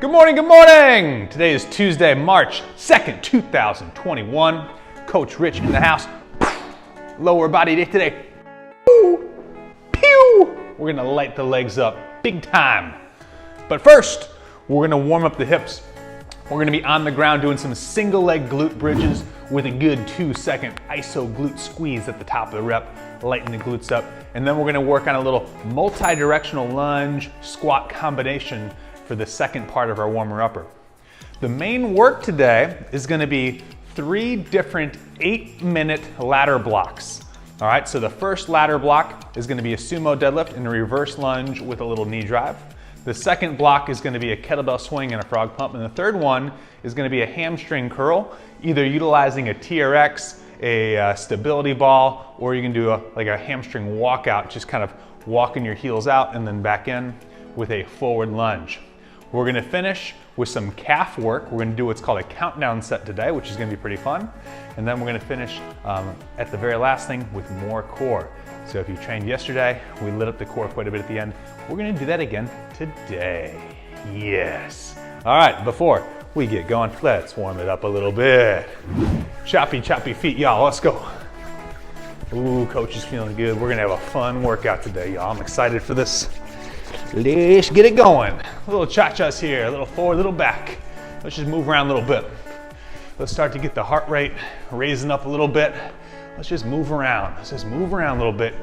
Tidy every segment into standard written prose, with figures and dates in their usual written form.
Good morning, good morning! Today is Tuesday, March 2nd, 2021. Coach Rich in the house. Lower body day today. Pew! Pew! We're gonna light the legs up big time. But first, we're gonna warm up the hips. We're gonna be on the ground doing some single leg glute bridges with a good 2-second iso glute squeeze at the top of the rep, lighten the glutes up. And then we're gonna work on a little multi-directional lunge squat combination for the second part of our warmer-upper. The main work today is gonna be 3 different 8-minute ladder blocks. All right, so the first ladder block is gonna be a sumo deadlift and a reverse lunge with a little knee drive. The second block is gonna be a kettlebell swing and a frog pump. And the third one is gonna be a hamstring curl, either utilizing a TRX, a stability ball, or you can do like a hamstring walkout, just kind of walking your heels out and then back in with a forward lunge. We're gonna finish with some calf work. We're gonna do what's called a countdown set today, which is gonna be pretty fun. And then we're gonna finish at the very last thing with more core. So if you trained yesterday, we lit up the core quite a bit at the end. We're gonna do that again today. Yes. All right, before we get going, let's warm it up a little bit. Choppy, choppy feet, y'all, let's go. Ooh, coach is feeling good. We're gonna have a fun workout today, y'all. I'm excited for this. Let's get it going. A little cha-chas here, a little forward, a little back. Let's just move around a little bit. Let's start to get the heart rate raising up a little bit. Let's just move around. Let's just move around a little bit.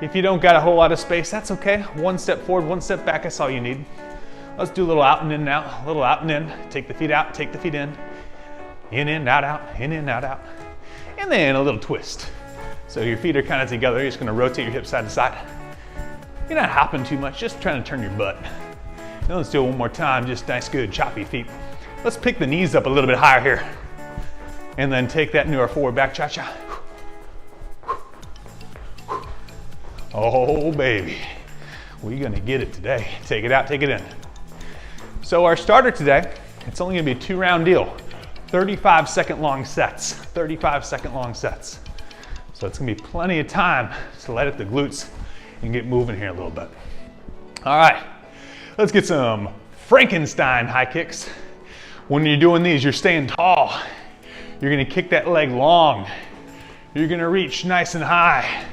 If you don't got a whole lot of space, that's okay. 1 step forward, 1 step back, that's all you need. Let's do a little out and in now, a little out and in. Take the feet out, take the feet in. In, out, out, in, out, out. And then a little twist. So your feet are kind of together. You're just gonna rotate your hips side to side. You're not hopping too much, just trying to turn your butt. Now let's do it one more time, just nice, good, choppy feet. Let's pick the knees up a little bit higher here. And then take that into our forward back cha-cha. Oh, baby. We're gonna get it today. Take it out, take it in. So our starter today, it's only gonna be a 2-round deal. 35-second long sets, 35-second long sets. So it's gonna be plenty of time to light up the glutes and get moving here a little bit. All right, let's get some Frankenstein high kicks. When you're doing these, you're staying tall. You're gonna kick that leg long. You're gonna reach nice and high.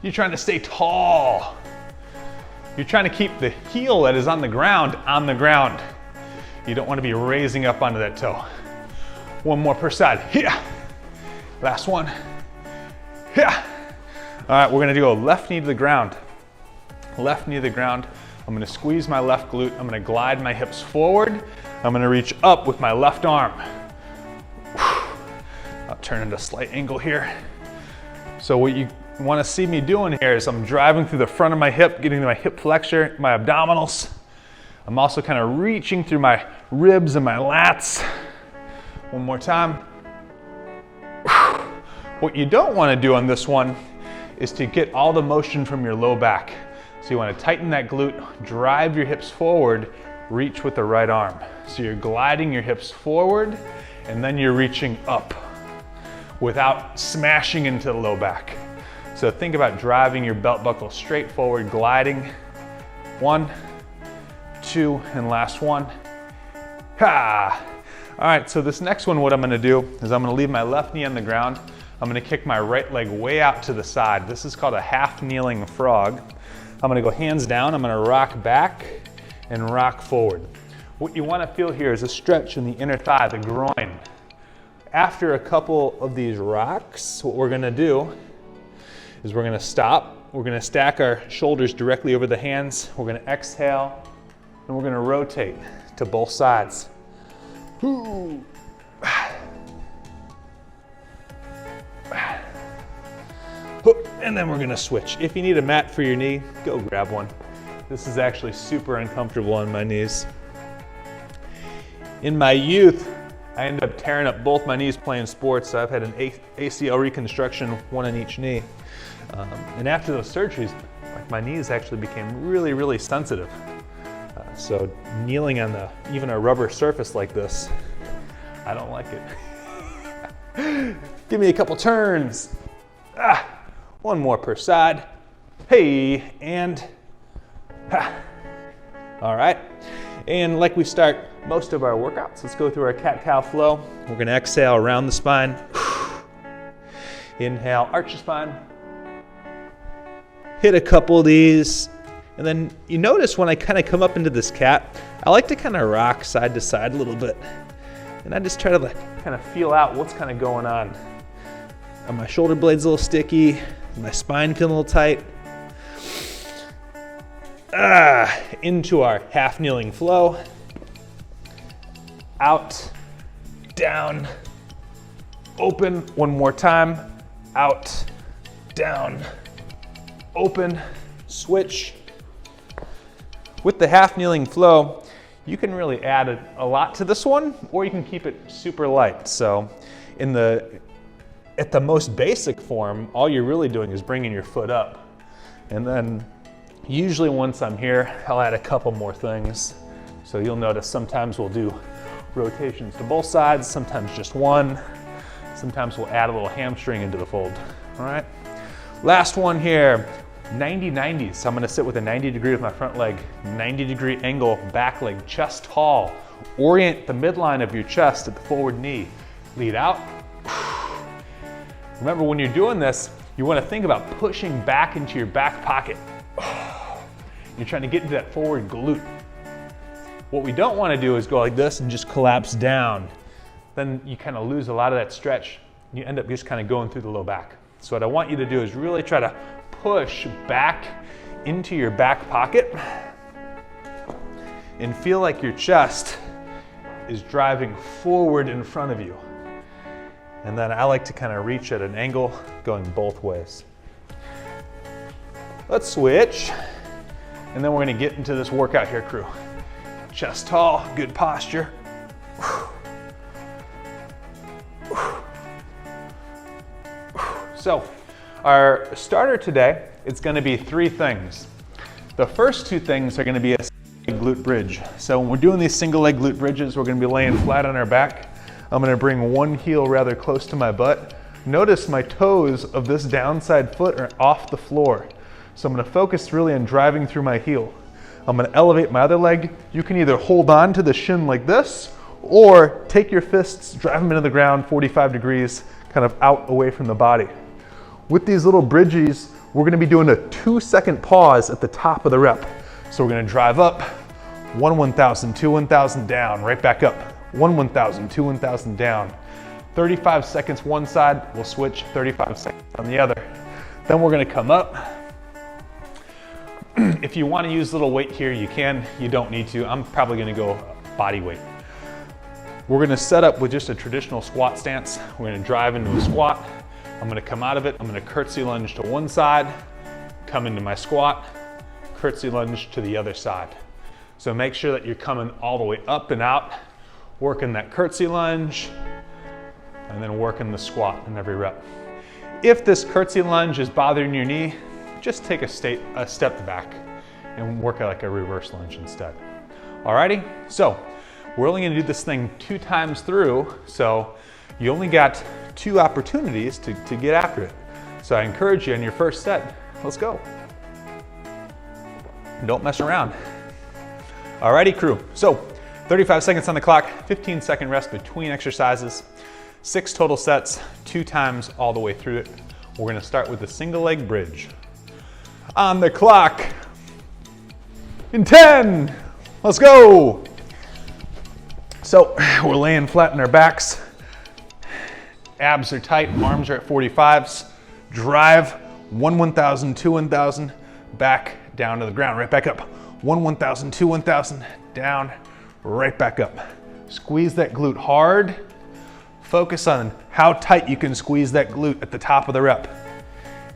You're trying to stay tall. You're trying to keep the heel that is on the ground on the ground. You don't want to be raising up onto that toe. 1 more per side. Here. Last one. Here. All right, we're gonna go left knee to the ground. Left knee to the ground. I'm gonna squeeze my left glute. I'm gonna glide my hips forward. I'm gonna reach up with my left arm. I'll turn at a slight angle here. So what you wanna see me doing here is I'm driving through the front of my hip, getting to my hip flexor, my abdominals. I'm also kind of reaching through my ribs and my lats. 1 more time. What you don't wanna do on this one is to get all the motion from your low back. So you wanna tighten that glute, drive your hips forward, reach with the right arm. So you're gliding your hips forward and then you're reaching up without smashing into the low back. So think about driving your belt buckle straight forward, gliding. 1, 2, and last one. Ha! All right, so this next one, what I'm gonna do is I'm gonna leave my left knee on the ground. I'm gonna kick my right leg way out to the side. This is called a half kneeling frog. I'm gonna go hands down. I'm gonna rock back and rock forward. What you wanna feel here is a stretch in the inner thigh, the groin. After a couple of these rocks, what we're gonna do is we're gonna stop. We're gonna stack our shoulders directly over the hands. We're gonna exhale, and we're gonna rotate to both sides. Ooh. And then we're gonna switch. If you need a mat for your knee, go grab one. This is actually super uncomfortable on my knees. In my youth, I ended up tearing up both my knees playing sports. So I've had an ACL reconstruction, 1 on each knee. And after those surgeries, my knees actually became really, really sensitive. So kneeling on even a rubber surface like this, I don't like it. Give me a couple turns. 1 more per side. Hey, and ha. All right. And like we start most of our workouts, let's go through our cat-cow flow. We're gonna exhale around the spine. Inhale, arch the spine. Hit a couple of these. And then you notice when I kind of come up into this cat, I like to kind of rock side to side a little bit. And I just try to kind of feel out what's kind of going on. Are my shoulder blades a little sticky? Is my spine feeling a little tight? Into our half kneeling flow. Out, down, open, one more time. Out, down, open, switch. With the half kneeling flow, you can really add a lot to this one, or you can keep it super light. So at the most basic form, all you're really doing is bringing your foot up. And then usually once I'm here, I'll add a couple more things. So you'll notice sometimes we'll do rotations to both sides, sometimes just one. Sometimes we'll add a little hamstring into the fold. All right, last one here, 90-90s. So I'm gonna sit with a 90 degree with my front leg, 90 degree angle, back leg, chest tall. Orient the midline of your chest at the forward knee. Lead out. Remember, when you're doing this, you wanna think about pushing back into your back pocket. You're trying to get into that forward glute. What we don't wanna do is go like this and just collapse down. Then you kind of lose a lot of that stretch. You end up just kind of going through the low back. So what I want you to do is really try to push back into your back pocket and feel like your chest is driving forward in front of you. And then I like to kind of reach at an angle going both ways. Let's switch. And then we're gonna get into this workout here, crew. Chest tall, good posture. So our starter today, it's gonna be 3 things. The first 2 things are gonna be a glute bridge. So when we're doing these single leg glute bridges, we're gonna be laying flat on our back. I'm gonna bring one heel rather close to my butt. Notice my toes of this downside foot are off the floor. So I'm gonna focus really on driving through my heel. I'm gonna elevate my other leg. You can either hold on to the shin like this, or take your fists, drive them into the ground 45 degrees, kind of out away from the body. With these little bridges, we're gonna be doing a 2-second pause at the top of the rep. So we're gonna drive up, 1 1,000, 2 1,000, down, right back up. 1 1,000, 2 1,000, down. 35 seconds one side, we'll switch 35 seconds on the other. Then we're gonna come up. If you wanna use a little weight here, you can, you don't need to. I'm probably gonna go body weight. We're gonna set up with just a traditional squat stance. We're gonna drive into a squat. I'm gonna come out of it. I'm gonna curtsy lunge to one side, come into my squat, curtsy lunge to the other side. So make sure that you're coming all the way up and out, working that curtsy lunge, and then working the squat in every rep. If this curtsy lunge is bothering your knee, just take a step back and work like a reverse lunge instead. Alrighty, so we're only gonna do this thing 2 times through, so you only got 2 opportunities to get after it. So I encourage you in your first set, let's go. Don't mess around. Alrighty, crew. So 35 seconds on the clock, 15-second rest between exercises, 6 total sets, 2 times all the way through it. We're gonna start with the single leg bridge. On the clock, in 10, let's go. So we're laying flat on our backs. Abs are tight, arms are at 45s. Drive, 1 1,000, 2 1,000, back down to the ground, right back up. 1 1,000, 2 1,000, down, right back up. Squeeze that glute hard. Focus on how tight you can squeeze that glute at the top of the rep.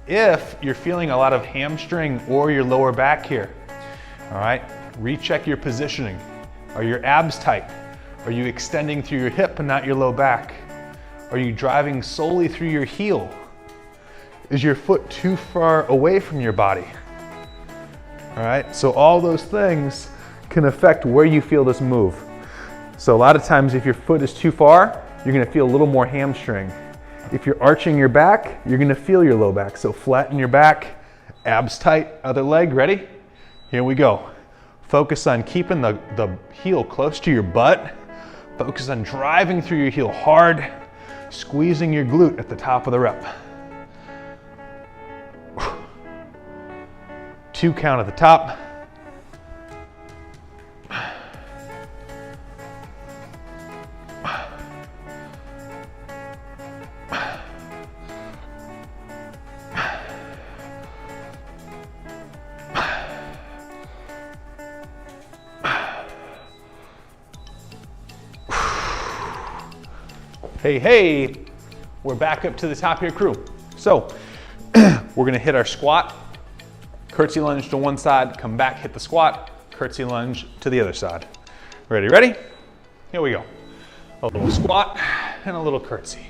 If you're feeling a lot of hamstring or your lower back here, all right, recheck your positioning. Are your abs tight? Are you extending through your hip and not your low back? Are you driving solely through your heel? Is your foot too far away from your body? All right, so all those things can affect where you feel this move. So a lot of times if your foot is too far, you're gonna feel a little more hamstring. If you're arching your back, you're gonna feel your low back. So flatten your back, abs tight, other leg, ready? Here we go. Focus on keeping the heel close to your butt. Focus on driving through your heel hard, squeezing your glute at the top of the rep. 2 count at the top. Hey, hey, we're back up to the top here, crew. So we're gonna hit our squat, curtsy lunge to one side, come back, hit the squat, curtsy lunge to the other side. Ready, ready? Here we go. A little squat and a little curtsy.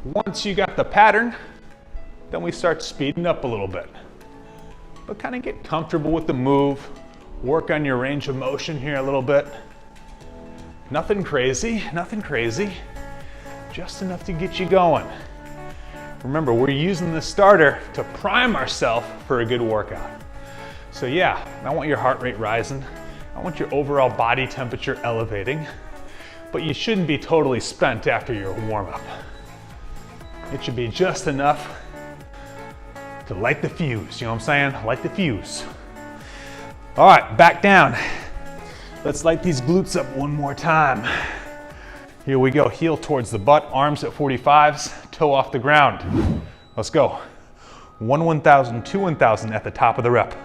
Once you got the pattern, then we start speeding up a little bit. But kind of get comfortable with the move, work on your range of motion here a little bit. Nothing crazy, nothing crazy. Just enough to get you going. Remember, we're using the starter to prime ourselves for a good workout. So yeah, I want your heart rate rising. I want your overall body temperature elevating, but you shouldn't be totally spent after your warm-up. It should be just enough to light the fuse, you know what I'm saying? Light the fuse. All right, back down. Let's light these glutes up one more time. Here we go, heel towards the butt, arms at 45s, toe off the ground. Let's go. 1 1,000, 2 1,000 at the top of the rep.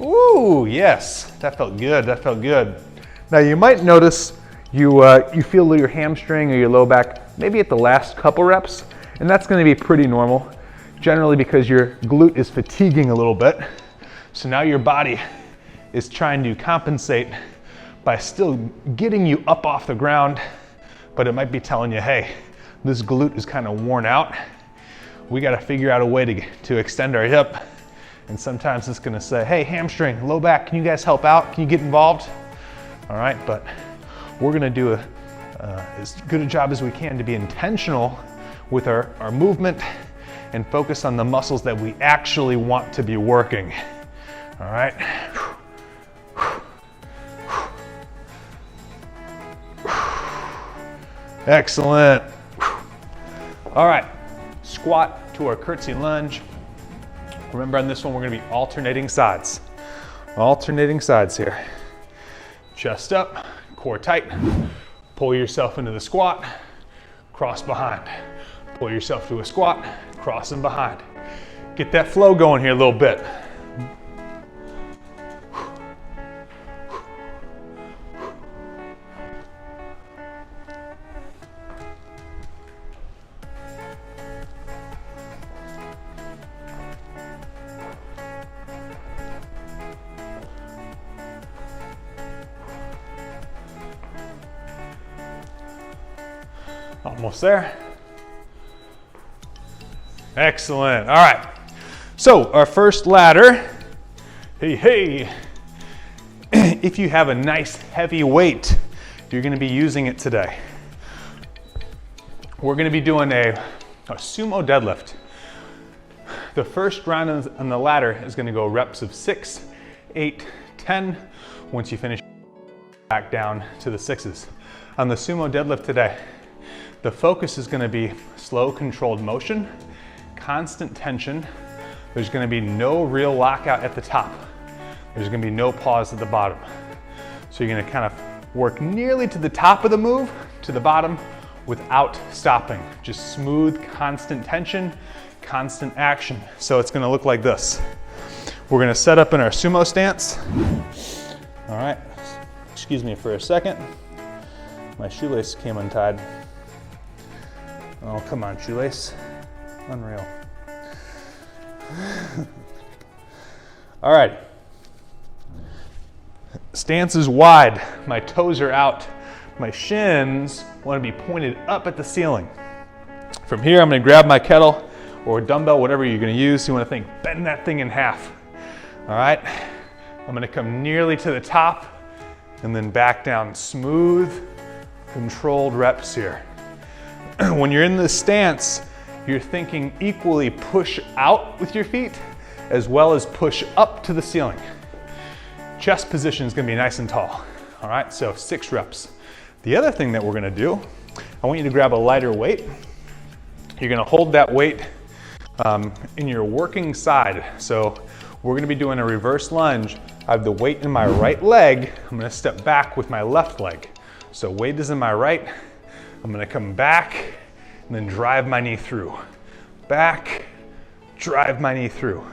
Ooh, yes, that felt good, that felt good. Now you might notice you feel your hamstring or your low back maybe at the last couple reps, and that's gonna be pretty normal, generally because your glute is fatiguing a little bit. So now your body is trying to compensate by still getting you up off the ground, but it might be telling you, hey, this glute is kind of worn out. We gotta figure out a way to extend our hip. And sometimes it's gonna say, hey, hamstring, low back, can you guys help out? Can you get involved? All right, but we're gonna do as good a job as we can to be intentional with our movement and focus on the muscles that we actually want to be working. All right. Excellent. All right, squat to our curtsy lunge. Remember on this one, we're gonna be alternating sides. Alternating sides here. Chest up, core tight. Pull yourself into the squat, cross behind. Pull yourself to a squat, cross and behind. Get that flow going here a little bit. Almost there. Excellent. All right. So our first ladder, hey, hey. If you have a nice heavy weight, you're going to be using it today. We're going to be doing a sumo deadlift. The first round on the ladder is going to go reps of 6, 8, 10. Once you finish, back down to the 6s. On the sumo deadlift today, the focus is going to be slow, controlled motion, constant tension. There's going to be no real lockout at the top. There's going to be no pause at the bottom. So you're going to kind of work nearly to the top of the move, to the bottom, without stopping. Just smooth, constant tension, constant action. So it's going to look like this. We're going to set up in our sumo stance. All right, excuse me for a second. My shoelace came untied. Oh, come on, shoelace. Unreal. All right. Stance is wide, my toes are out. My shins want to be pointed up at the ceiling. From here, I'm going to grab my kettle or dumbbell, whatever you're going to use. You want to think, bend that thing in half. All right, I'm going to come nearly to the top and then back down. Smooth, controlled reps here. When you're in this stance, you're thinking equally push out with your feet as well as push up to the ceiling. Chest position is going to be nice and tall. All right, so 6 reps. The other thing that we're going to do, I want you to grab a lighter weight. You're going to hold that weight in your working side. So we're going to be doing a reverse lunge. I have the weight in my right leg. I'm going to step back with my left leg. So weight is in my right. I'm going to come back and then drive my knee through. Back, drive my knee through.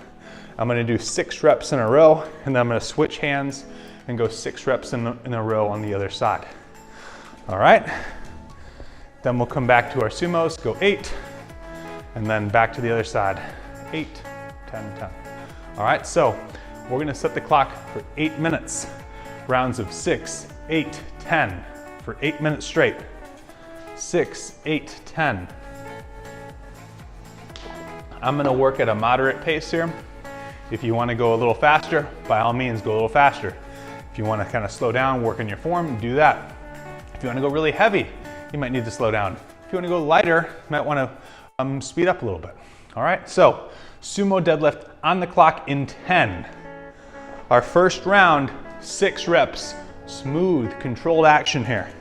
I'm going to do 6 reps in a row, and then I'm going to switch hands and go 6 reps in a row on the other side. All right, then we'll come back to our sumos, go 8, and then back to the other side, 8, 10, 10. All right, so we're gonna set the clock for 8 minutes, rounds of 6, 8, 10, for 8 minutes straight. 6, 8, 10. I'm gonna work at a moderate pace here. If you wanna go a little faster, by all means, go a little faster. If you wanna kind of slow down, work on your form, do that. If you want to go really heavy, you might need to slow down. If you want to go lighter, you might want to speed up a little bit. All right, so sumo deadlift on the clock in 10. Our first round, 6 reps, smooth, controlled action here.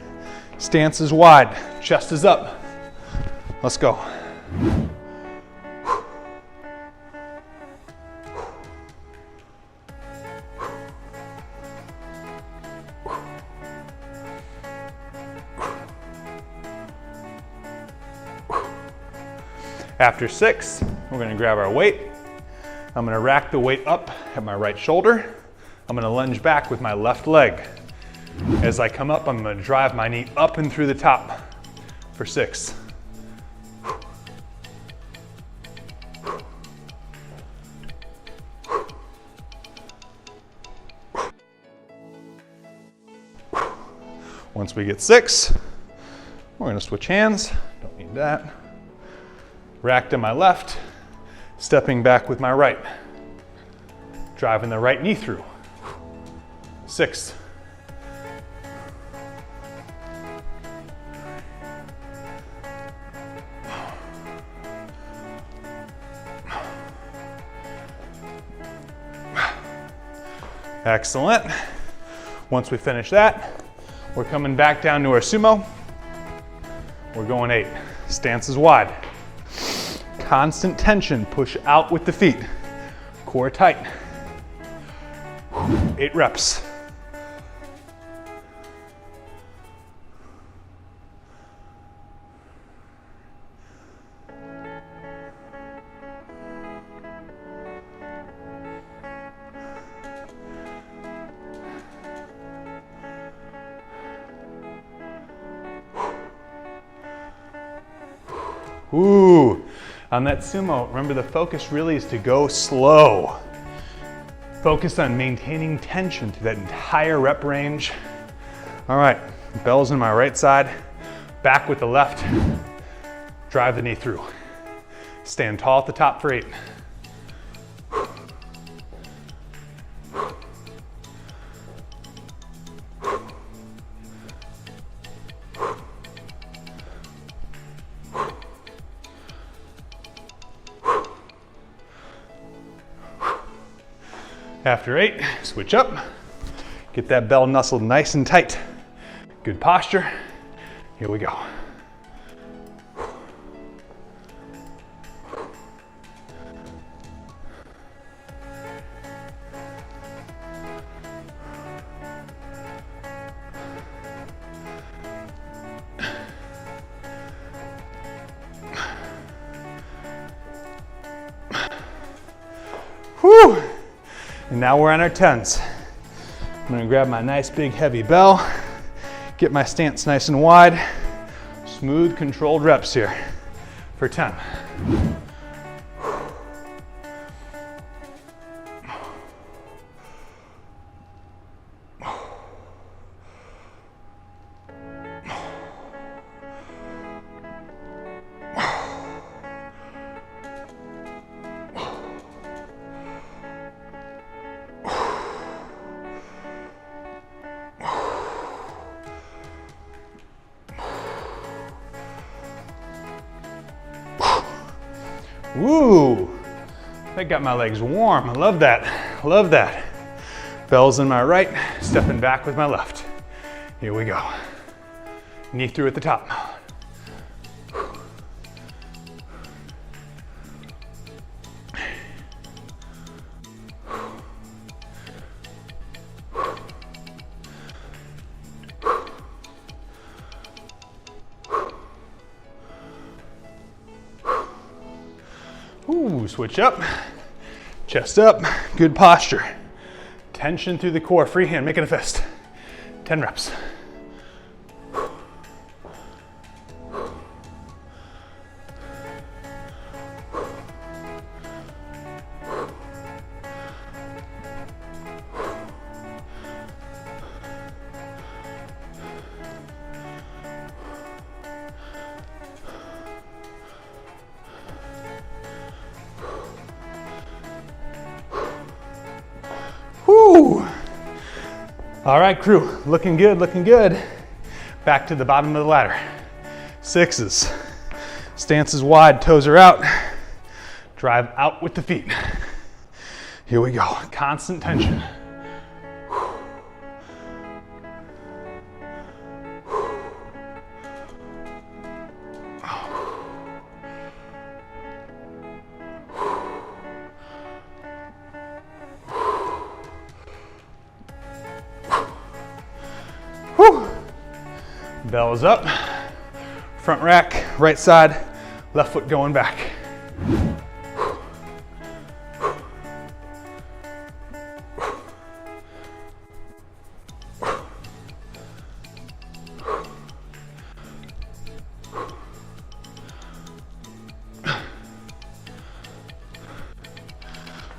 Stance is wide, chest is up. Let's go. After 6, we're going to grab our weight. I'm going to rack the weight up at my right shoulder. I'm going to lunge back with my left leg. As I come up, I'm going to drive my knee up and through the top for 6. Once we get 6, we're going to switch hands. Don't need that. Rack to my left, stepping back with my right. Driving the right knee through. 6. Excellent. Once we finish that, we're coming back down to our sumo. We're going 8. Stance is wide. Constant tension, push out with the feet. Core tight. 8 reps. Ooh. On that sumo, remember the focus really is to go slow. Focus on maintaining tension through that entire rep range. All right, bell's in my right side, back with the left, drive the knee through. Stand tall at the top for 8. After 8, switch up. Get that bell nestled nice and tight. Good posture. Here we go. Whew. And now we're on our 10s. I'm gonna grab my nice big heavy bell, get my stance nice and wide, smooth controlled reps here for 10. Woo! That got my legs warm. I love that. Love that. Bells in my right, stepping back with my left. Here we go. Knee through at the top. Ooh, switch up, chest up, good posture. Tension through the core, freehand, making a fist. 10 reps. Woo! All right, crew, looking good, looking good. Back to the bottom of the ladder. Sixes. Stance is wide, toes are out. Drive out with the feet. Here we go, constant tension. Bells up, front rack, right side, left foot going back.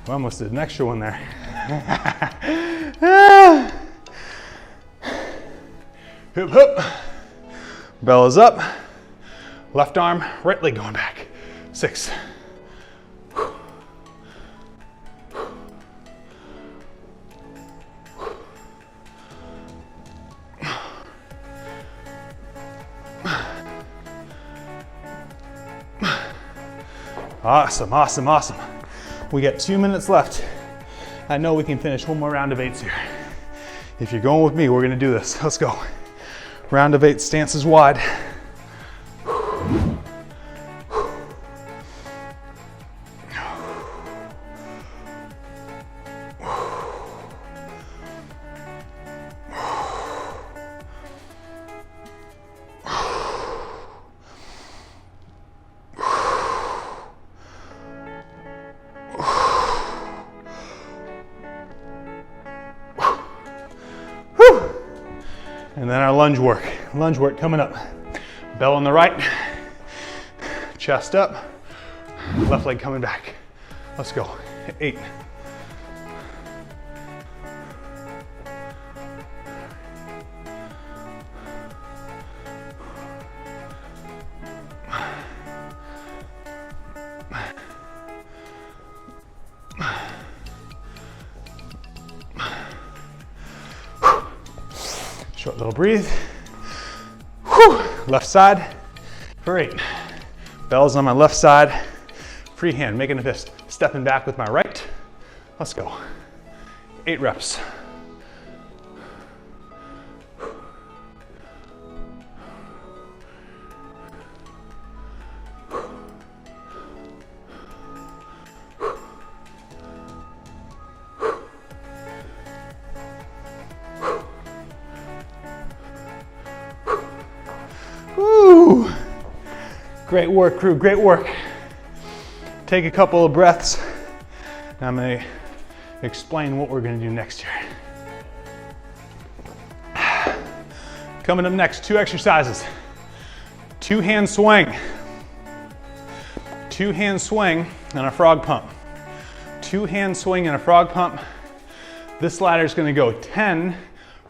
We almost did an extra one there. Hip, hip. Bell is up, left arm, right leg going back. 6. Awesome, awesome, awesome. We got 2 minutes left. I know we can finish one more round of 8s here. If you're going with me, we're gonna do this. Let's go. Round of 8, stance is wide. And then our lunge work coming up. Bell on the right, chest up, left leg coming back. Let's go, 8. Short little breathe. Whew. Left side for 8. Bells on my left side. Freehand, making a fist. Stepping back with my right. Let's go. 8 reps. Woo! Great work, crew, great work. Take a couple of breaths, and I'm gonna explain what we're gonna do next here. Coming up next, 2 exercises. 2-hand swing. 2-hand swing and a frog pump. 2-hand swing and a frog pump. This ladder is gonna go 10,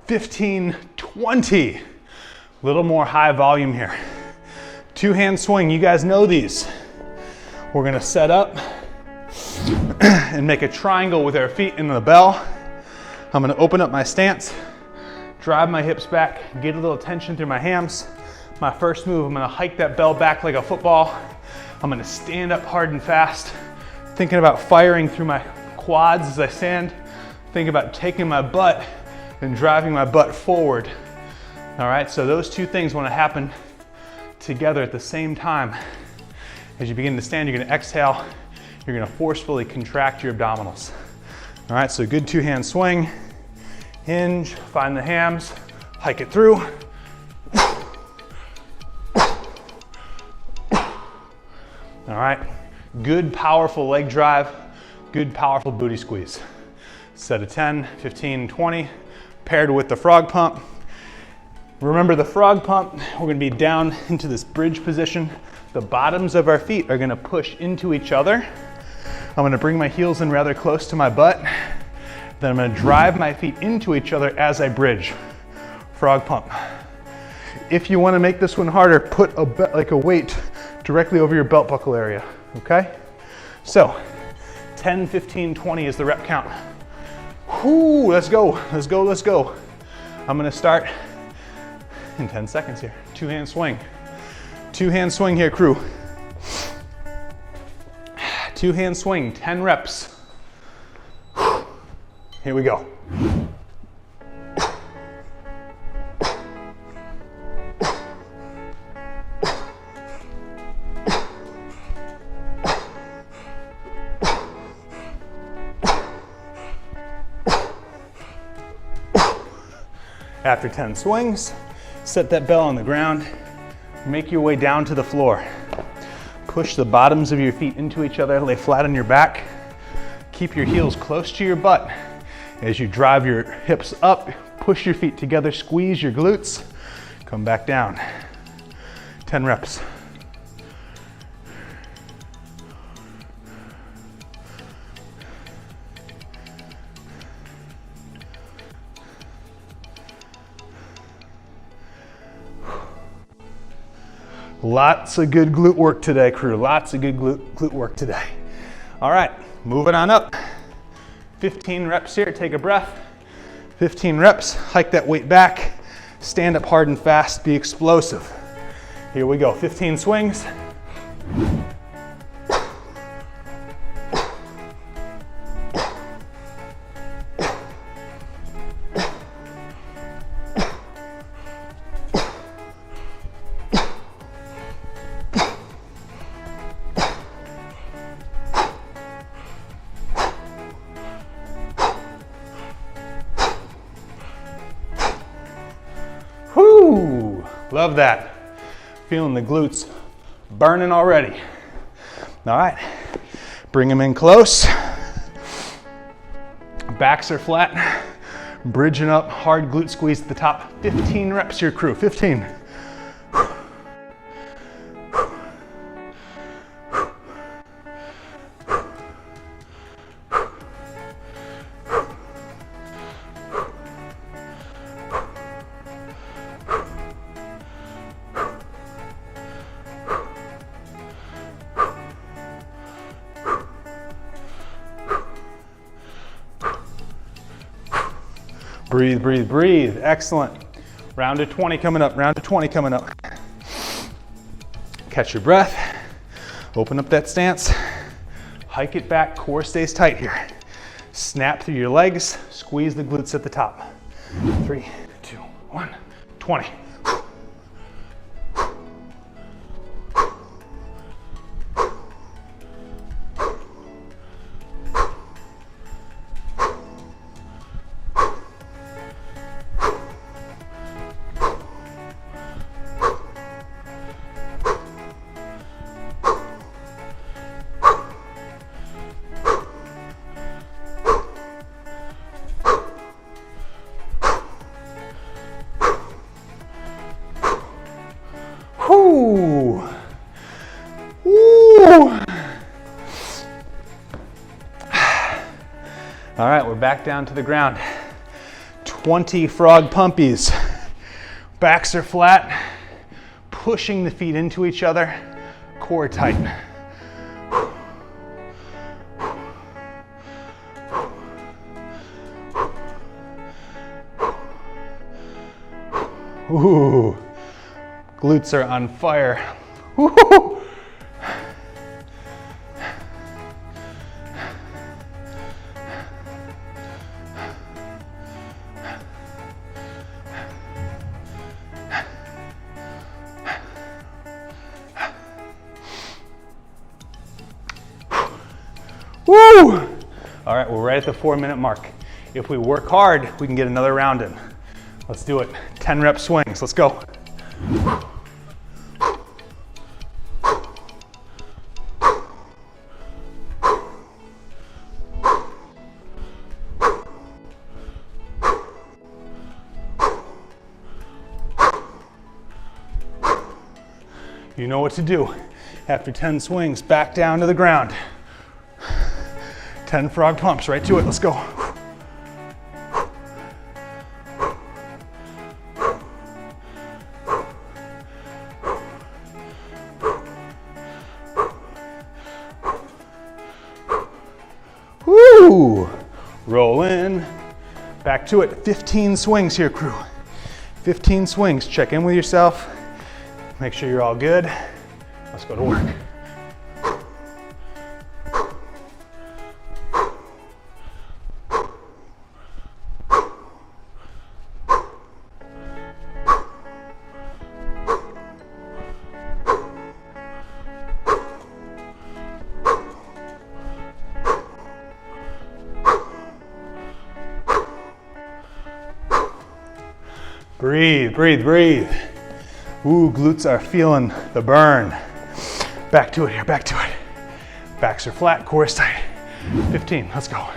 15, 20. A little more high volume here. 2-hand swing, you guys know these. We're gonna set up and make a triangle with our feet in the bell. I'm gonna open up my stance, drive my hips back, get a little tension through my hams. My first move, I'm gonna hike that bell back like a football. I'm gonna stand up hard and fast, thinking about firing through my quads as I stand, thinking about taking my butt and driving my butt forward. All right, so those two things wanna happen together at the same time. As you begin to stand, you're gonna exhale, you're gonna forcefully contract your abdominals. All right, so good two-hand swing, hinge, find the hams, hike it through. All right, good powerful leg drive, good powerful booty squeeze. Set of 10, 15, 20, paired with the frog pump. Remember the frog pump, we're gonna be down into this bridge position. The bottoms of our feet are gonna push into each other. I'm gonna bring my heels in rather close to my butt. Then I'm gonna drive my feet into each other as I bridge. Frog pump. If you wanna make this one harder, put like a weight directly over your belt buckle area, okay? So, 10, 15, 20 is the rep count. Whoo, let's go, let's go, let's go. I'm gonna start in 10 seconds here. Two-hand swing. Two-hand swing here, crew. Two-hand swing, 10 reps. Here we go. After 10 swings, set that bell on the ground, make your way down to the floor. Push the bottoms of your feet into each other, lay flat on your back. Keep your heels close to your butt. As you drive your hips up, push your feet together, squeeze your glutes, come back down. 10 reps. Lots of good glute work today, crew. Lots of good glute work today. All right, moving on up. 15 reps here, take a breath. 15 reps, hike that weight back. Stand up hard and fast, be explosive. Here we go, 15 swings. Whoo! Love that. Feeling the glutes burning already. All right, bring them in close. Backs are flat. Bridging up, hard glute squeeze at the top. 15 reps here, crew, 15. Breathe, breathe, breathe. Excellent. Round of 20 coming up, round of 20 coming up. Catch your breath. Open up that stance. Hike it back, core stays tight here. Snap through your legs, squeeze the glutes at the top. 3, 2, 1, 20. Whoo! Woo! All right, we're back down to the ground. 20 frog pumpies. Backs are flat, pushing the feet into each other, core tight. Ooh, glutes are on fire. Woo-hoo. Woo! All right, we're right at the 4-minute mark. If we work hard, we can get another round in. Let's do it. 10 rep swings, let's go. You know what to do. After 10 swings, back down to the ground. 10 frog pumps, right to it, let's go. Woo! Roll in, back to it. 15 swings here, crew. 15 swings, check in with yourself. Make sure you're all good. Let's go to work. Breathe, breathe, breathe. Ooh, glutes are feeling the burn. Back to it here, back to it. Backs are flat, core is tight. 15, let's go.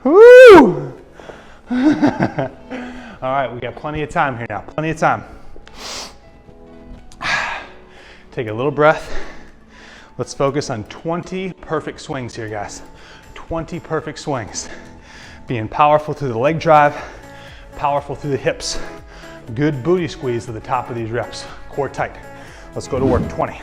Woo! All right, we got plenty of time here now, plenty of time. Take a little breath. Let's focus on 20 perfect swings here, guys. 20 perfect swings. Being powerful through the leg drive, powerful through the hips. Good booty squeeze at the top of these reps, core tight. Let's go to work, 20.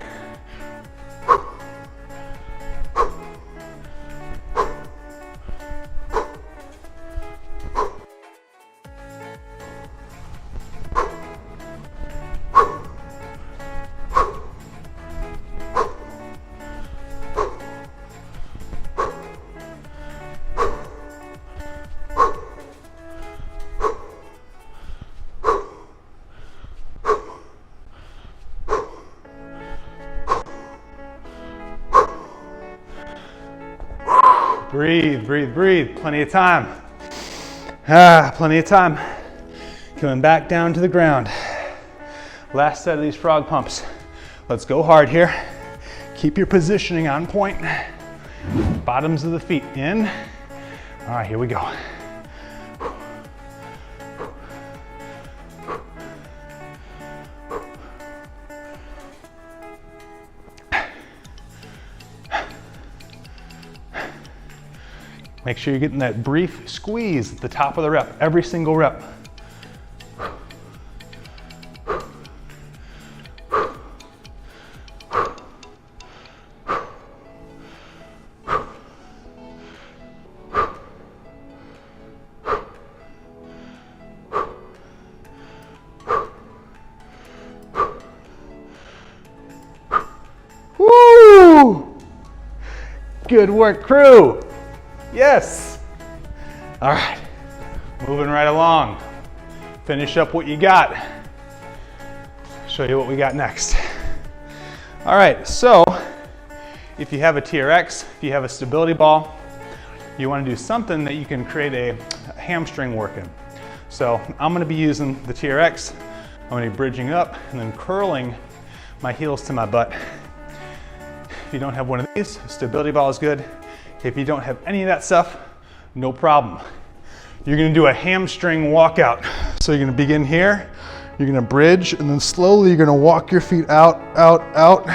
Breathe, breathe, breathe. Plenty of time. Plenty of time. Coming back down to the ground. Last set of these frog pumps. Let's go hard here. Keep your positioning on point. Bottoms of the feet in. All right, here we go. Make sure you're getting that brief squeeze at the top of the rep, every single rep. Woo! Good work, crew. Yes. All right, moving right along. Finish up what you got. Show you what we got next. All right, so if you have a TRX, if you have a stability ball, you want to do something that you can create a hamstring work in. So I'm going to be using the TRX. I'm going to be bridging up and then curling my heels to my butt. If you don't have one of these, stability ball is good. If you don't have any of that stuff, no problem. You're gonna do a hamstring walkout. So you're gonna begin here, you're gonna bridge, and then slowly you're gonna walk your feet out, out, out,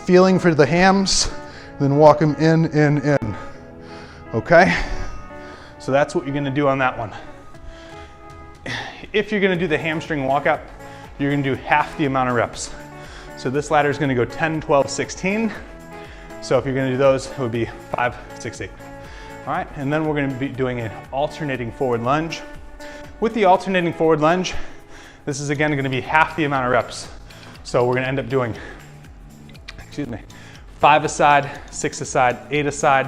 feeling for the hams, then walk them in. Okay? So that's what you're gonna do on that one. If you're gonna do the hamstring walkout, you're gonna do half the amount of reps. So this ladder is gonna go 10, 12, 16. So if you're gonna do those, it would be 5, 6, 8. All right, and then we're gonna be doing an alternating forward lunge. With the alternating forward lunge, This is again gonna be half the amount of reps. So we're gonna end up doing, 5 aside, 6 aside, 8 aside,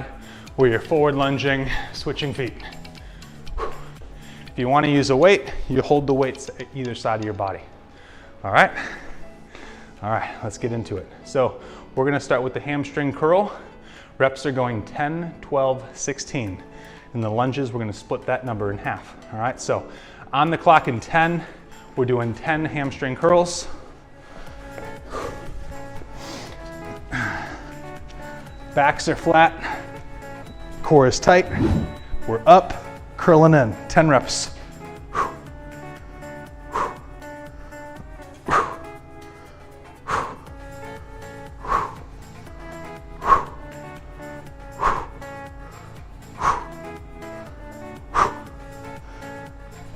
where you're forward lunging, switching feet. If you wanna use a weight, you hold the weights at either side of your body. All right? All right, let's get into it. So we're gonna start with the hamstring curl. Reps are going 10, 12, 16. In the lunges, we're gonna split that number in half. All right, so on the clock in 10, we're doing 10 hamstring curls. Backs are flat, core is tight. We're up, curling in, 10 reps.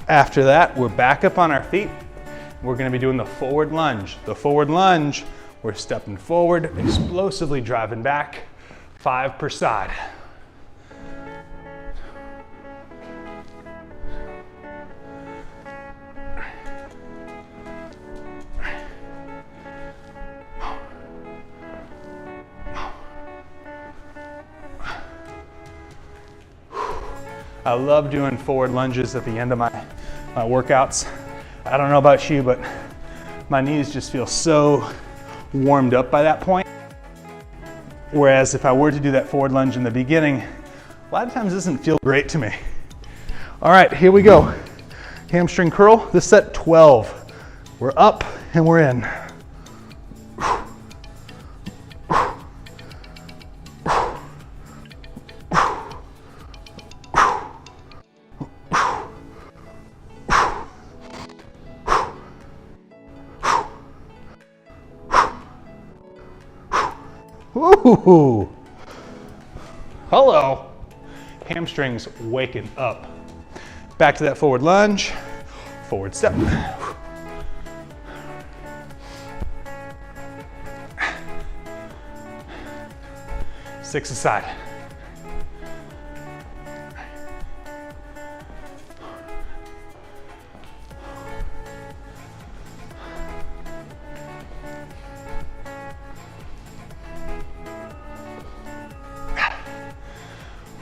After that, we're back up on our feet. We're gonna be doing the forward lunge. The forward lunge, we're stepping forward, explosively driving back, 5 per side. I love doing forward lunges at the end of my workouts. I don't know about you, but my knees just feel so warmed up by that point. Whereas if I were to do that forward lunge in the beginning, a lot of times it doesn't feel great to me. All right, here we go. Hamstring curl, this set 12. We're up and we're in. Woo-hoo-hoo. Hello. Hamstrings waking up. Back to that forward lunge, forward step. 6 aside.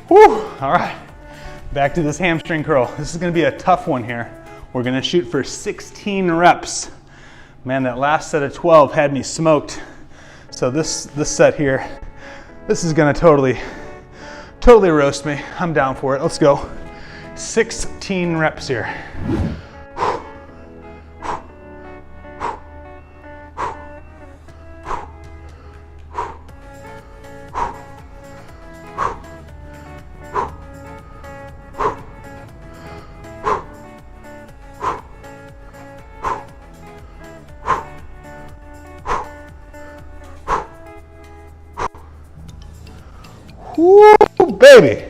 Whew, all right, back to this hamstring curl. This is gonna be a tough one here. We're gonna shoot for 16 reps. Man, that last set of 12 had me smoked. So this set here, this is gonna totally roast me. I'm down for it, let's go. 16 reps here. Woo, baby.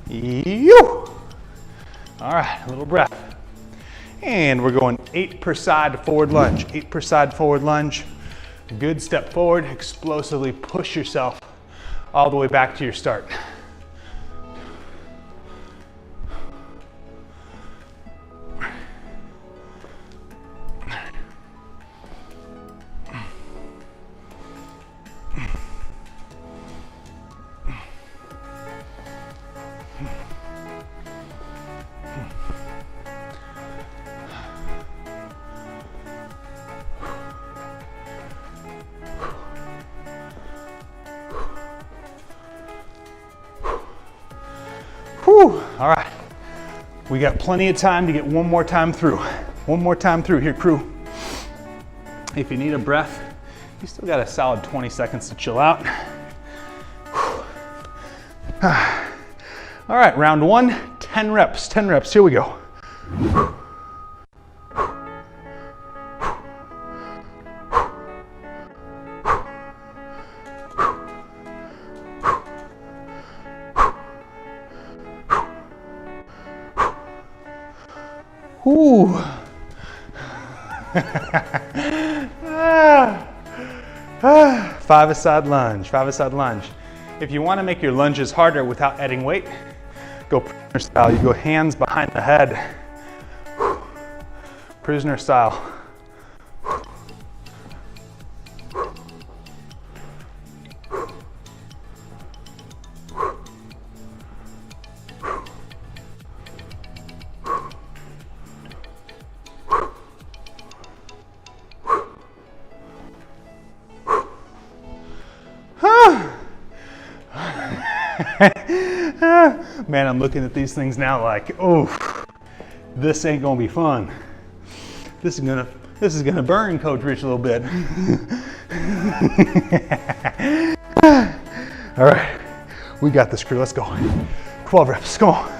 You. All right, a little breath. And we're going 8 per side forward lunge. 8 per side forward lunge. Good step forward, explosively push yourself all the way back to your start. Whew, all right. We got plenty of time to get one more time through. One more time through here, crew. If you need a breath, you still got a solid 20 seconds to chill out. All right, round one, 10 reps, 10 reps, here we go. Whew. 5-a-side lunge, 5-a-side lunge. If you want to make your lunges harder without adding weight, go prisoner style. You go hands behind the head. Prisoner style. Man, I'm looking at these things now like, oh, this ain't gonna be fun. This is gonna burn Coach Rich a little bit. All right, we got this, crew. Let's go. 12 reps. Come on.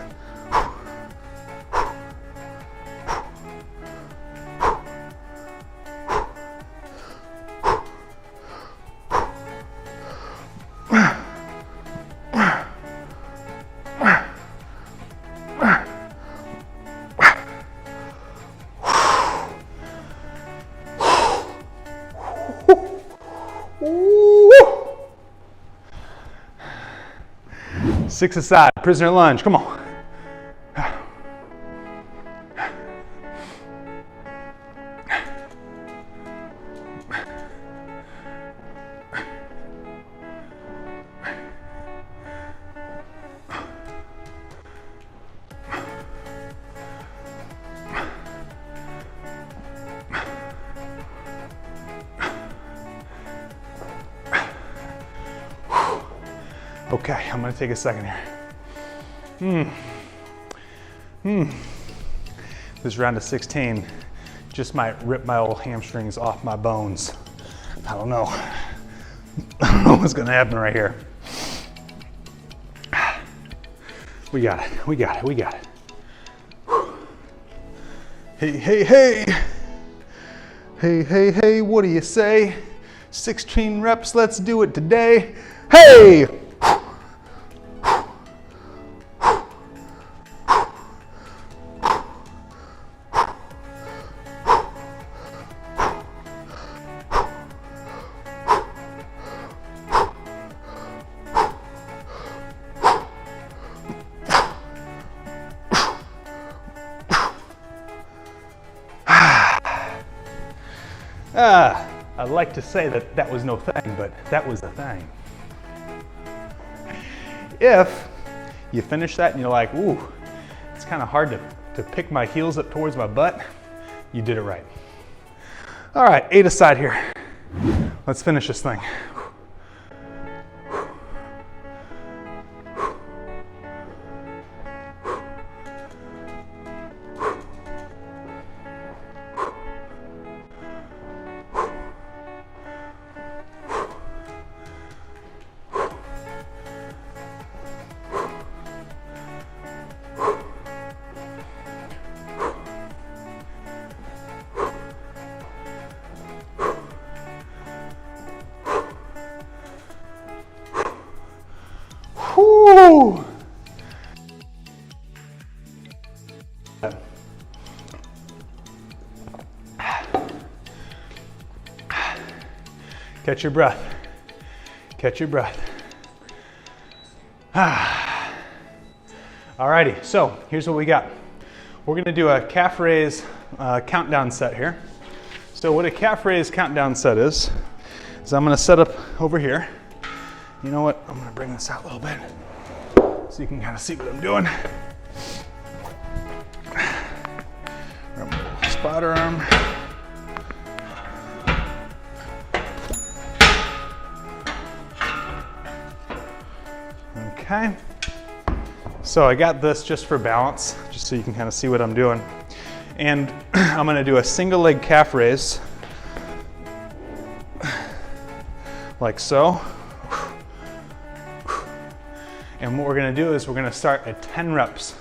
Six aside, prisoner lunge, come on. Okay, I'm gonna take a second here. This round of 16 just might rip my old hamstrings off my bones. I don't know. I don't know what's gonna happen right here. We got it, we got it, we got it. Hey, hey, hey. Hey, hey, hey, what do you say? 16 reps, let's do it today. Hey! I'd like to say that that was no thing, but that was a thing. If you finish that and you're like, ooh, it's kind of hard to pick my heels up towards my butt, you did it right. All right, 8 aside here. Let's finish this thing. Whew. Catch your breath. Catch your breath. Alrighty, so here's what we got. We're gonna do a calf raise countdown set here. So what a calf raise countdown set is I'm gonna set up over here. You know what, I'm gonna bring this out a little bit so you can kind of see what I'm doing. Spotter arm. Okay, so I got this just for balance, just so you can kind of see what I'm doing. And I'm gonna do a single leg calf raise, like so. And what we're gonna do is we're gonna start at 10 reps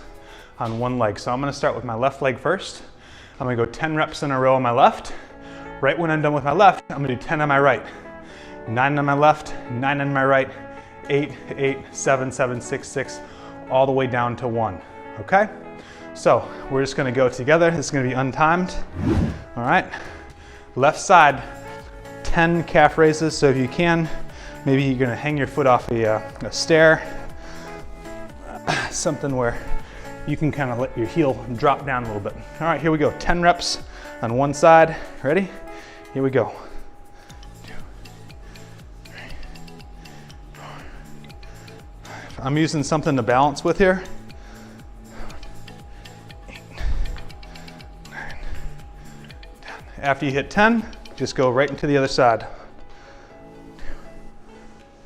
on one leg. So I'm gonna start with my left leg first. I'm gonna go 10 reps in a row on my left. Right when I'm done with my left, I'm gonna do 10 on my right. 9 on my left, 9 on my right, 8, 8, 7, 7, 6, 6, all the way down to 1, okay? So we're just gonna go together. This is gonna be untimed, all right? Left side, 10 calf raises. So if you can, maybe you're gonna hang your foot off a stair, something where you can kind of let your heel drop down a little bit. All right, here we go, 10 reps on one side. Ready? Here we go. 2, 3, 4, 5. I'm using something to balance with here. 8, 9, 10. After you hit 10, just go right into the other side. 2,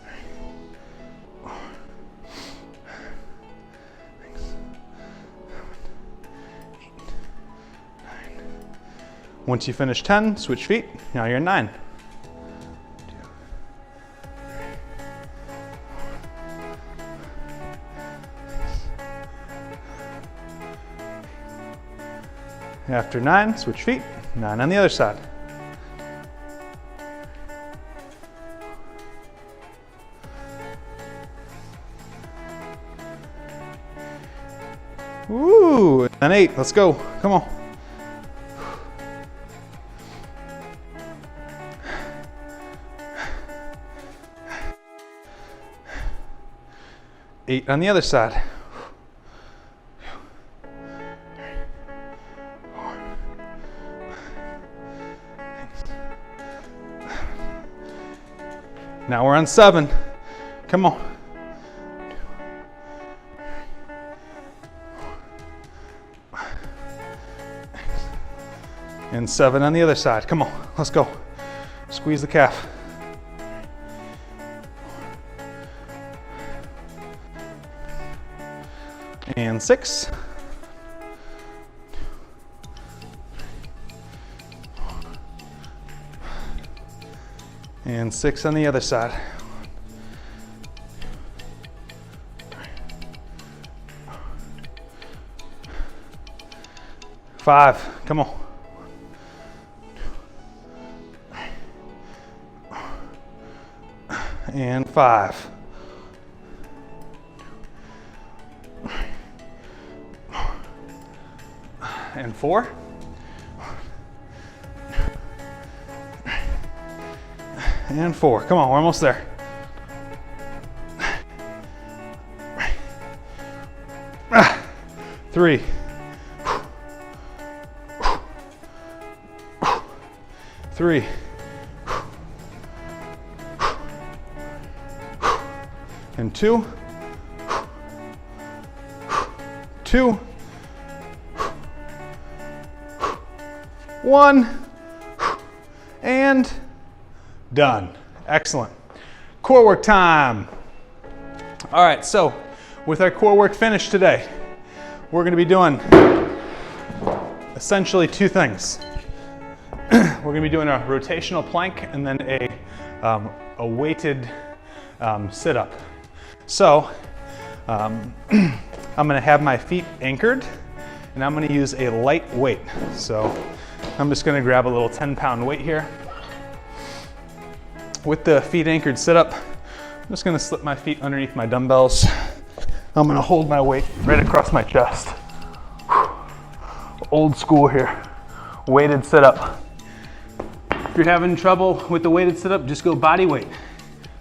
3, 4, 5, 6, 7, 8, 9. Once you finish 10, switch feet. Now you're in 9. 2, 3, 4, 5, 6. After 9, switch feet. 9 on the other side. Woo! And 8. Let's go. Come on. 8 on the other side. 4, 6. Now we're on 7. Come on. 2, 3, 4, 5, 6. And 7 on the other side. Come on, let's go. Squeeze the calf. And 6. 4. And 6 on the other side. 5. Come on. 2, 3, 4. And 5. 4. And 4. Come on, we're almost there. 3. 3. And 2. 2. 1. And done. Excellent. Core work time. All right, so with our core work finished today, we're going to be doing essentially 2 things. We're going to be doing a rotational plank and then a weighted sit-up. So I'm going to have my feet anchored and I'm going to use a light weight. So I'm just going to grab a little 10-pound weight here. With the feet anchored sit-up, I'm just going to slip my feet underneath my dumbbells. I'm going to hold my weight right across my chest. Old school here. Weighted sit-up. If you're having trouble with the weighted sit-up, just go body weight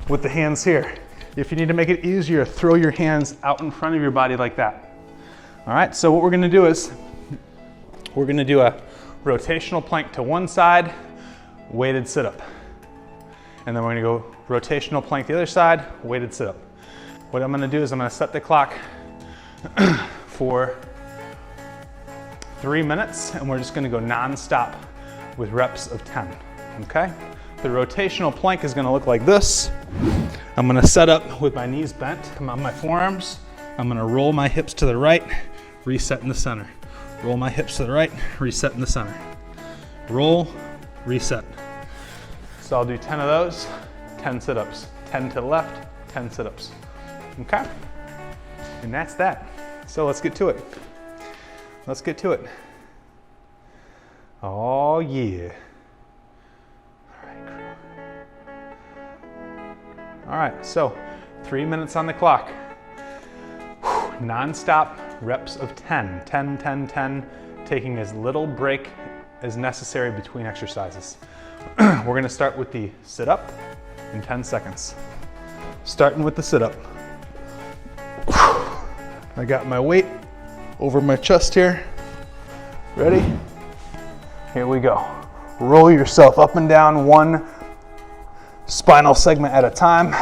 with the hands here. If you need to make it easier, throw your hands out in front of your body like that. All right, so what we're going to do is we're going to do a rotational plank to one side, weighted sit-up. And then we're going to go rotational plank the other side, weighted sit-up. What I'm going to do is I'm going to set the clock for 3 minutes, and we're just going to go non-stop with reps of 10, okay? The rotational plank is going to look like this. I'm going to set up with my knees bent. I'm on my forearms. I'm going to roll my hips to the right, reset in the center. Roll my hips to the right, reset in the center. Roll, reset. So I'll do 10 of those, 10 sit-ups. 10 to the left, 10 sit-ups. Okay? And that's that. So let's get to it. Let's get to it. Oh yeah. All right, crew. All right, so 3 minutes on the clock. Non-stop reps of 10, 10, 10, 10, taking as little break as necessary between exercises. We're going to start with the sit-up in 10 seconds. Starting with the sit-up. I got my weight over my chest here. Ready? Here we go. Roll yourself up and down, one spinal segment at a time.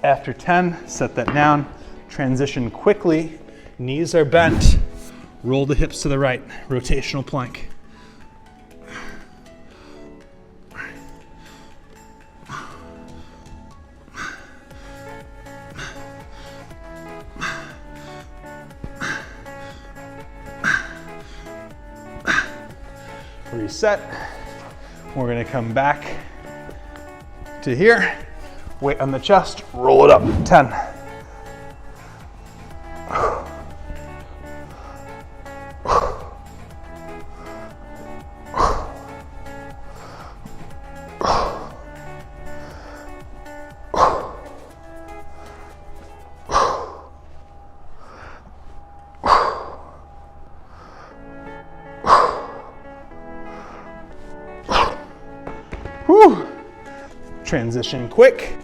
After 10, set that down, transition quickly, knees are bent, roll the hips to the right, rotational plank. Reset. We're gonna come back to here. Weight on the chest, roll it up, 10. Whew. Transition quick.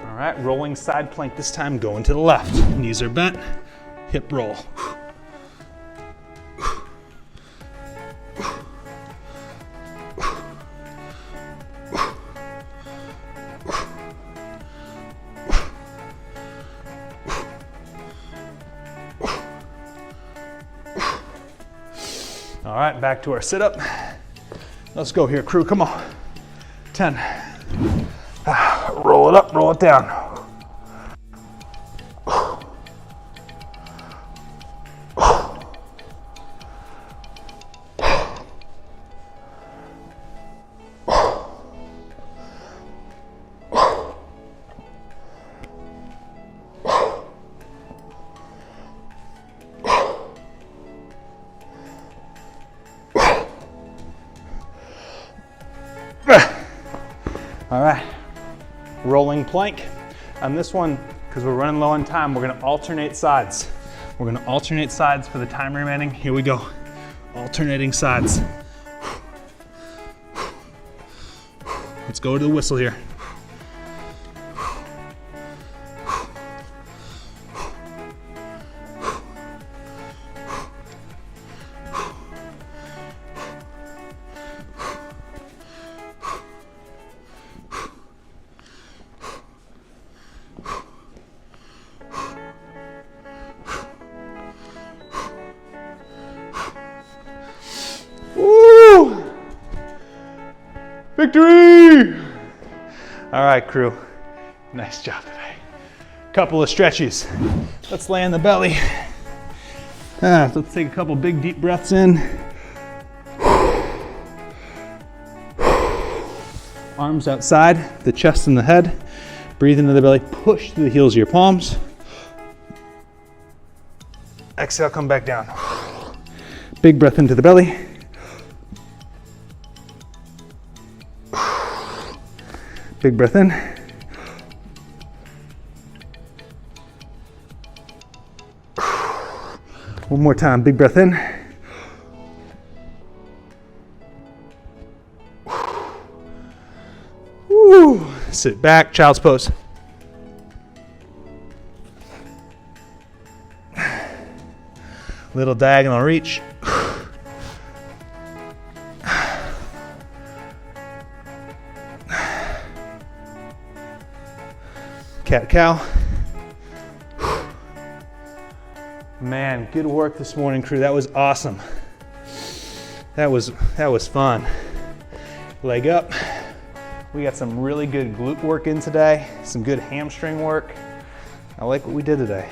All right, rolling side plank this time, going to the left. Knees are bent, hip roll. All right, back to our sit-up. Let's go here, crew, come on. 10. Roll it up, roll it down. All right, rolling plank. On this one, because we're running low on time, we're gonna alternate sides. We're gonna alternate sides for the time remaining. Here we go, alternating sides. Let's go to the whistle here. Victory! All right, crew. Nice job today. Couple of stretches. Let's lay on the belly. Let's take a couple big deep breaths in. Arms outside, the chest and the head. Breathe into the belly, push through the heels of your palms. Exhale, come back down. Big breath into the belly. Big breath in. One more time, big breath in. Woo. Sit back, child's pose. Little diagonal reach. Cat-cow. Man, good work this morning, crew. That was awesome. That was fun. Leg up. We got some really good glute work in today, some good hamstring work. I like what we did today.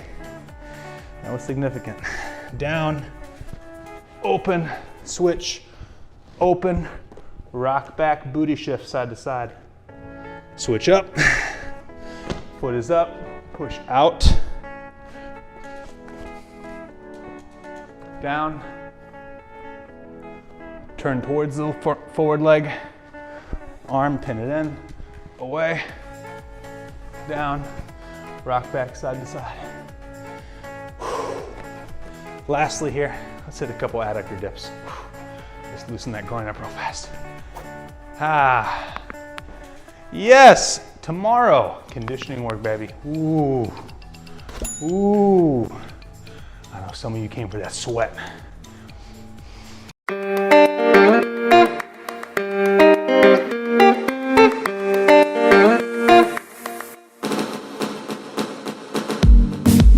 That was significant. Down, open, switch, open, rock back, booty shift side to side. Switch up. Foot is up, push out, down, turn towards the forward leg, arm, pin it in, away, down, rock back side to side. Lastly here, let's hit a couple adductor dips. Just Loosen that groin up real fast. Ah. Yes, tomorrow, conditioning work, baby. Ooh. Ooh. I know some of you came for that sweat.